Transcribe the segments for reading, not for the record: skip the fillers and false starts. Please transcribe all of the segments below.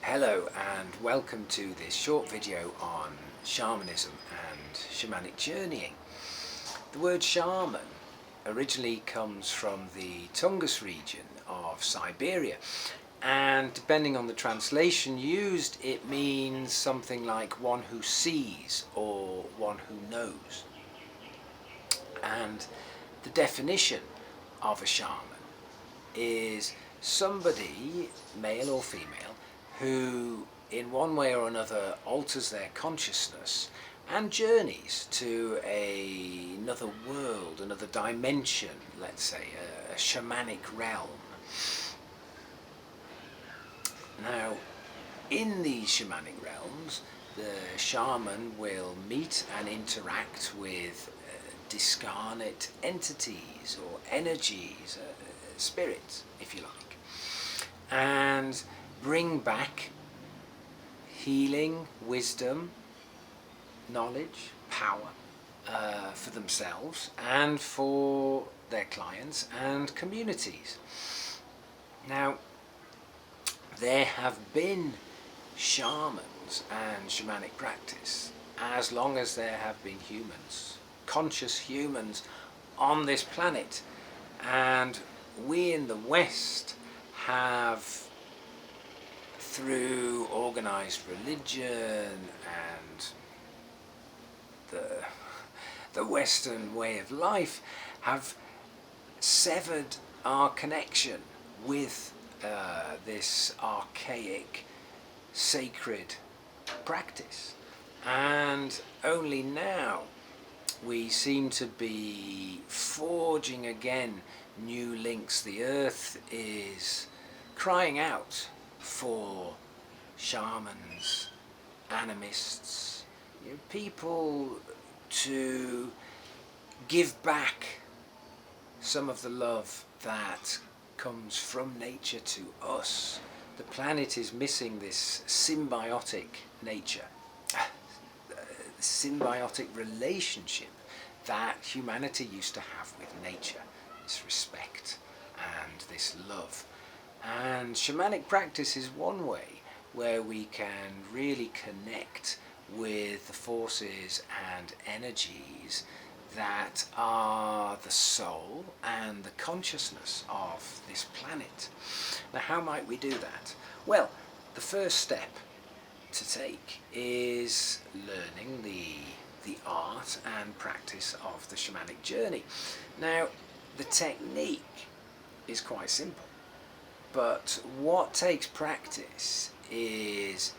Hello and welcome to this short video on shamanism and shamanic journeying. The word shaman originally comes from the Tungus region of Siberia, and depending on the translation used, it means something like one who sees or one who knows. And the definition of a shaman is somebody, male or female, who in one way or another alters their consciousness and journeys to another world, another dimension, let's say, a shamanic realm. Now, in these shamanic realms, the shaman will meet and interact with discarnate entities or energies, spirits, if you like, and bring back healing, wisdom, knowledge, power for themselves and for their clients and communities. Now, there have been shamans and shamanic practice as long as there have been humans, conscious humans on this planet, and we in the West have, through organized religion and the Western way of life, have severed our connection with this archaic sacred practice, and only now we seem to be forging again new links. The earth is crying out for shamans, animists, people to give back some of the love that comes from nature to us. The planet is missing this symbiotic nature, symbiotic relationship that humanity used to have with nature, this respect and this love. And shamanic practice is one way where we can really connect with the forces and energies that are the soul and the consciousness of this planet. Now, how might we do that? Well, the first step to take is learning the art and practice of the shamanic journey. Now, the technique is quite simple, but what takes practice is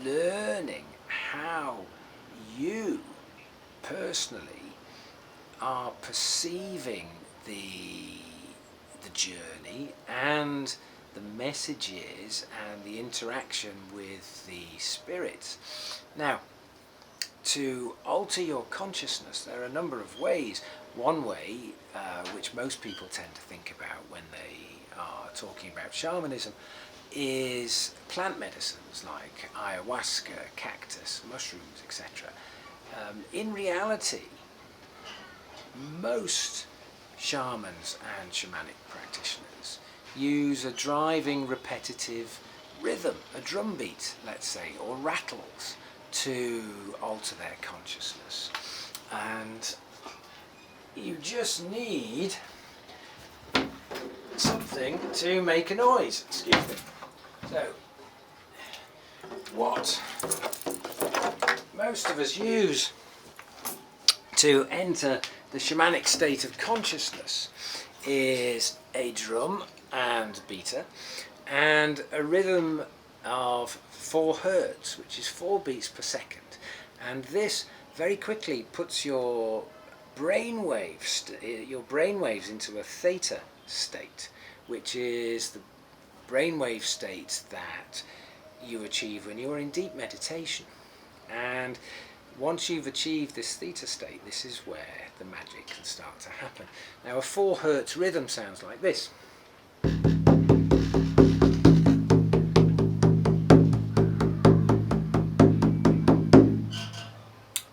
learning how you personally are perceiving the journey and the messages and the interaction with the spirits. Now, to alter your consciousness, there are a number of ways. One way, which most people tend to think about when they are talking about shamanism, is plant medicines like ayahuasca, cactus, mushrooms, etc. In reality, most shamans and shamanic practitioners use a driving, repetitive rhythm, a drum beat, let's say, or rattles, to alter their consciousness. And you just need something to make a noise. Excuse me. So, what most of us use to enter the shamanic state of consciousness is a drum and beater and a rhythm of 4 hertz, which is 4 beats per second. And this very quickly puts your brainwaves into a theta state, which is the brainwave state that you achieve when you're in deep meditation. And once you've achieved this theta state, this is where the magic can start to happen. Now, a 4 hertz rhythm sounds like this.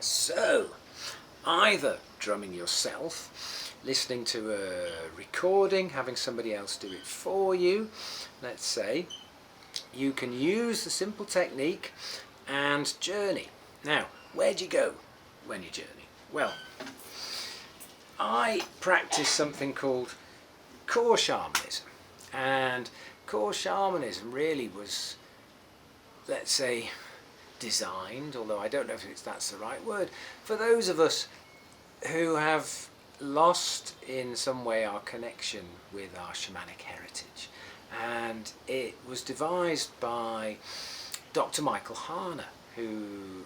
So, either drumming yourself, listening to a recording, having somebody else do it for you, let's say, you can use the simple technique and journey. Now, where do you go when you journey? Well, I practice something called core shamanism, and core shamanism really was, let's say, designed, although I don't know if that's the right word, for those of us who have lost in some way our connection with our shamanic heritage. And it was devised by Dr. Michael Harner, who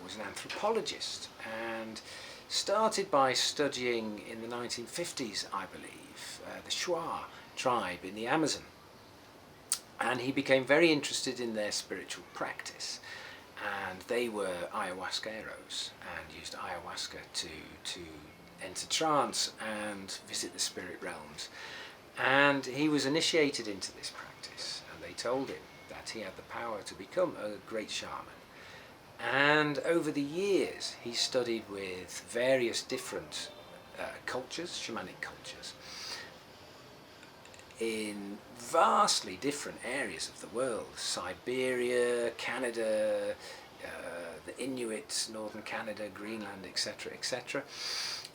was an anthropologist and started by studying in the 1950s, I believe, the Shuar tribe in the Amazon. And he became very interested in their spiritual practice. And they were ayahuasqueros and used ayahuasca to enter trance and visit the spirit realms. And he was initiated into this practice, and they told him that he had the power to become a great shaman. And over the years he studied with various different cultures, shamanic cultures, in vastly different areas of the world: Siberia, Canada, the Inuit, northern Canada, Greenland, etc., etc.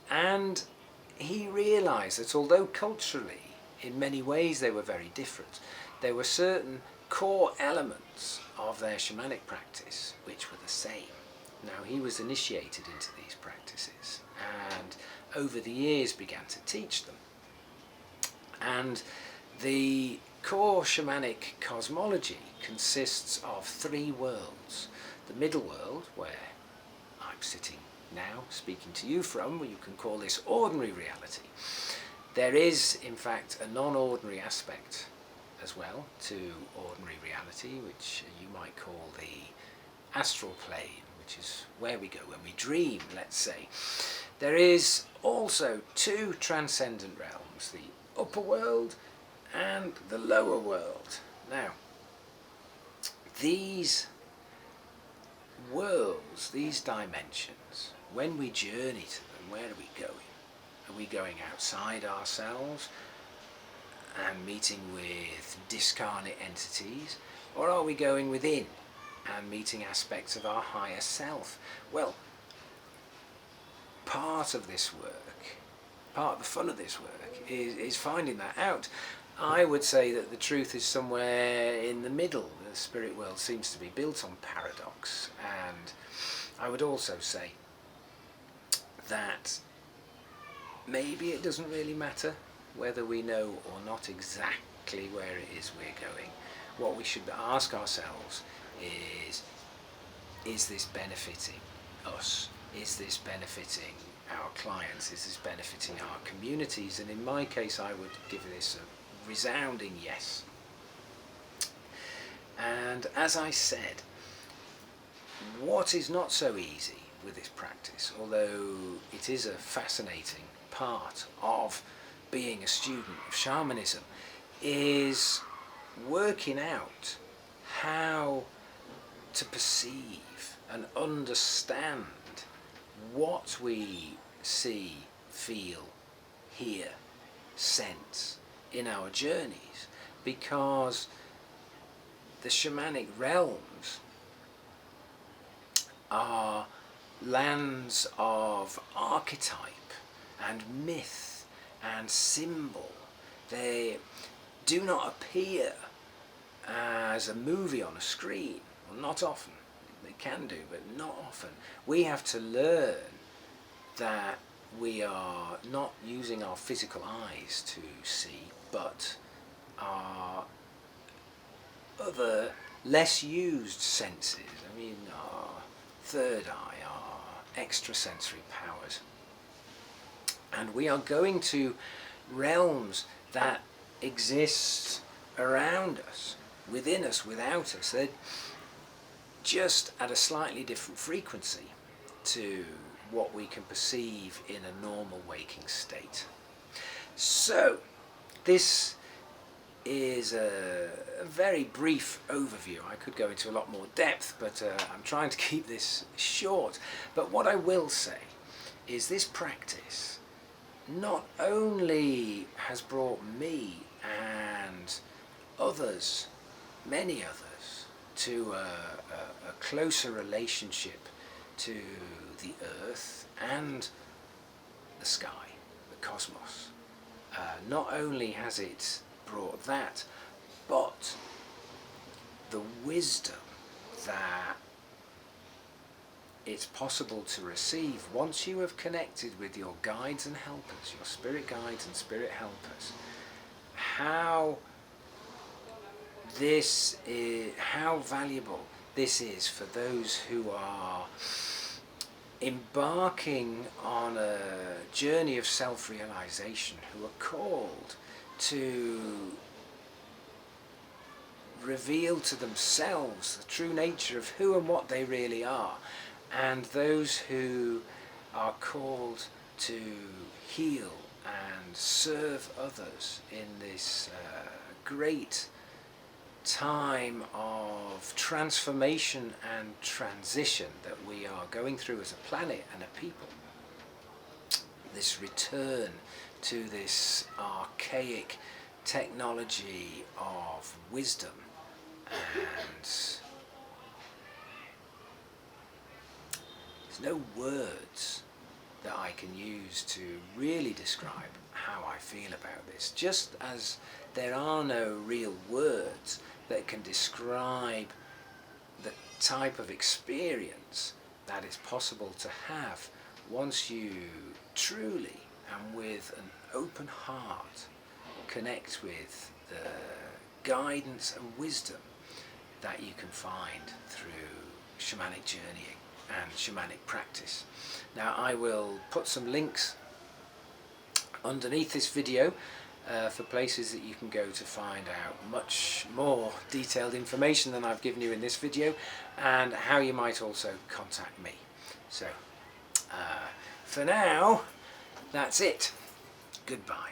And he realized that although culturally in many ways they were very different, there were certain core elements of their shamanic practice which were the same. Now, he was initiated into these practices and over the years began to teach them. And the core shamanic cosmology consists of three worlds. The middle world, where I'm sitting now speaking to you from, where you can call this ordinary reality. There is, in fact, a non-ordinary aspect as well to ordinary reality, which you might call the astral plane, which is where we go when we dream, let's say. There is also two transcendent realms, the upper world and the lower world. Now, these worlds, these dimensions, when we journey to them, where are we going? Are we going outside ourselves and meeting with discarnate entities, or are we going within and meeting aspects of our higher self? Well, part of this work, part of the fun of this work is finding that out. I would say that the truth is somewhere in the middle. The spirit world seems to be built on paradox, and I would also say that maybe it doesn't really matter whether we know or not exactly where it is we're going. What we should ask ourselves is this benefiting us? Is this benefiting our clients? Is this benefiting our communities? And in my case, I would give this a resounding yes. And as I said, what is not so easy with this practice, although it is a fascinating part of being a student of shamanism, is working out how to perceive and understand what we see, feel, hear, sense in our journeys, because the shamanic realms are lands of archetype and myth and symbol. They do not appear as a movie on a screen. Well, not often. They can do, but not often. We have to learn that we are not using our physical eyes to see, but our other less used senses. I mean, our third eye, our extrasensory powers. And we are going to realms that exist around us, within us, without us. They're just at a slightly different frequency to what we can perceive in a normal waking state. So, this is a very brief overview. I could go into a lot more depth, but I'm trying to keep this short. But what I will say is this practice not only has brought me and others many others, to a closer relationship to the earth and the sky, the cosmos. Not only has it brought that, but the wisdom that it's possible to receive once you have connected with your guides and helpers, your spirit guides and spirit helpers. How valuable this is for those who are embarking on a journey of self-realization, who are called to reveal to themselves the true nature of who and what they really are, and those who are called to heal and serve others in this great time of transformation and transition that we are going through as a planet and a people. This return to this archaic technology of wisdom, and there's no words that I can use to really describe how I feel about this, just as there are no real words that can describe the type of experience that is possible to have once you truly and with an open heart connect with the guidance and wisdom that you can find through shamanic journeying and shamanic practice. Now, I will put some links underneath this video for places that you can go to find out much more detailed information than I've given you in this video, and how you might also contact me. So for now, that's it. Goodbye.